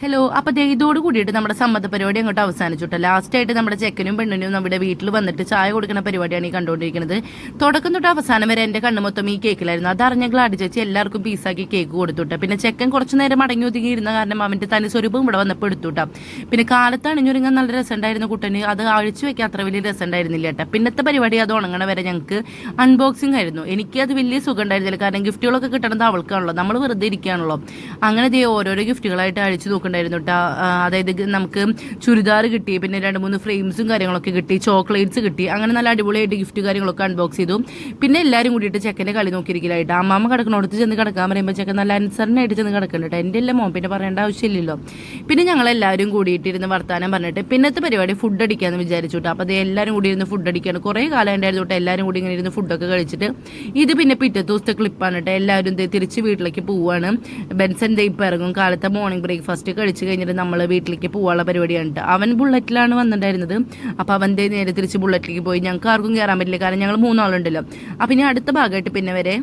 Hello. അപ്പോൾ ഇതോട് കൂടിയിട്ട് നമ്മുടെ സമ്മത പരിപാടി അങ്ങോട്ട് അവസാനിച്ചിട്ട് ലാസ്റ്റായിട്ട് നമ്മുടെ ചെക്കനും പെണ്ണിനും നമ്മുടെ വീട്ടിൽ വന്നിട്ട് ചായ കൊടുക്കുന്ന പരിപാടിയാണ് ഈ കണ്ടുകൊണ്ടിരിക്കുന്നത്. തുടക്കം തൊട്ട് അവസാനം വരെ എൻ്റെ കണ്ണ് മൊത്തം ഈ കേക്കിലായിരുന്നു. അതറിഞ്ഞ ഗ്ലാഡി ചേച്ചി എല്ലാവർക്കും പീസാക്കി കേക്ക് കൊടുത്തുട്ടാ. പിന്നെ ചെക്കൻ കുറച്ച് നേരം മടങ്ങി ഒതുങ്ങി ഇരുന്ന കാരണം അവൻ്റെ തനി സ്വരൂപം ഇവിടെ വന്നപ്പോൾ എടുത്തുട്ടാ. പിന്നെ കാലത്ത് അണിഞ്ഞൊരുങ്ങാൻ നല്ല രസമുണ്ടായിരുന്നു കുട്ടന്. അത് അഴിച്ചു വെക്കാൻ അത്ര വലിയ രസം ഉണ്ടായിരുന്നില്ല കേട്ടോ. പിന്നത്തെ പരിപാടി അത് ഉണങ്ങണ വരെ ഞങ്ങൾക്ക് അൺബോക്സിങ് ആയിരുന്നു. എനിക്കത് വലിയ സുഖം ഉണ്ടായിരുന്നില്ല, കാരണം ഗിഫ്റ്റുകളൊക്കെ കിട്ടണത് അവൾക്കാണല്ലോ, നമ്മൾ വെറുതെ ഇരിക്കുകയാണല്ലോ. അങ്ങനെ ഓരോരോ ഗിഫ്റ്റുകളായിട്ട് അഴിച്ചു നോക്കുന്നുണ്ടായിരുന്നു കേട്ടോ. അതായത് നമുക്ക് ചുരിദാർ കിട്ടി, പിന്നെ 2-3 ഫ്രെയിംസും കാര്യങ്ങളൊക്കെ കിട്ടി, ചോക്ലേറ്റ്സ് കിട്ടി. അങ്ങനെ നല്ല അടിപൊളിയായിട്ട് ഗിഫ്റ്റ് കാര്യങ്ങളൊക്കെ അൺബോക്സ് ചെയ്തു. പിന്നെ എല്ലാവരും കൂടിയിട്ട് ചെക്കൻ്റെ കളി നോക്കിയിരിക്കലായിട്ട് അമ്മാമ്മ കിടക്കണോടത്ത് ചെന്ന് കിടക്കാൻ പറയുമ്പോൾ ചെക്കൻ നല്ല അനുസരണമായിട്ട് ചെന്ന് കിടക്കുന്നുണ്ട്. എൻ്റെ എല്ലാം മോൻ പിന്നെ പറയേണ്ട ആവശ്യമില്ലല്ലോ. പിന്നെ ഞങ്ങളെല്ലാവരും കൂടിയിട്ടിരുന്ന് വർത്താനം പറഞ്ഞിട്ട് പിന്നത്തെ പരിപാടി ഫുഡ് അടിക്കാമെന്ന് വിചാരിച്ചു കേട്ടോ. അപ്പോൾ അത് എല്ലാവരും കൂടി ഇരുന്ന് ഫുഡ് അടിക്കുകയാണ്. കുറേ കാലം ഉണ്ടായിരുന്നു കേട്ടോ എല്ലാവരും കൂടി ഇങ്ങനെ ഇരുന്ന് ഫുഡൊക്കെ കഴിച്ചിട്ട്. ഇത് പിന്നെ പിറ്റത്തെ ദിവസത്തെ ക്ലിപ്പാണ് കേട്ടോ. എല്ലാവരും തിരിച്ച് വീട്ടിലേക്ക് പോവുകയാണ്. ബെൻസൻ ഇപ്പോൾ ഇറങ്ങും. കാലത്തെ മോർണിംഗ് ബ്രേക്ക്ഫാസ്റ്റ് കഴിച്ച് കഴിഞ്ഞിട്ട് നമ്മൾ വീട്ടിലേക്ക് പോകാനുള്ള പരിപാടിയാണ് കേട്ടോ. അവൻ ബുള്ളറ്റിലാണ് വന്നിട്ടുണ്ടായിരുന്നത്. അപ്പോൾ അവൻ്റെ നേരെ തിരിച്ച് ബുള്ളറ്റിലേക്ക് പോയി. ഞങ്ങൾക്ക് ആർക്കും കയറാൻ പറ്റില്ല, കാരണം ഞങ്ങൾ 3 ആളുണ്ടല്ലോ. അപ്പം ഇനി അടുത്ത ഭാഗമായിട്ട് പിന്നെ വരെ.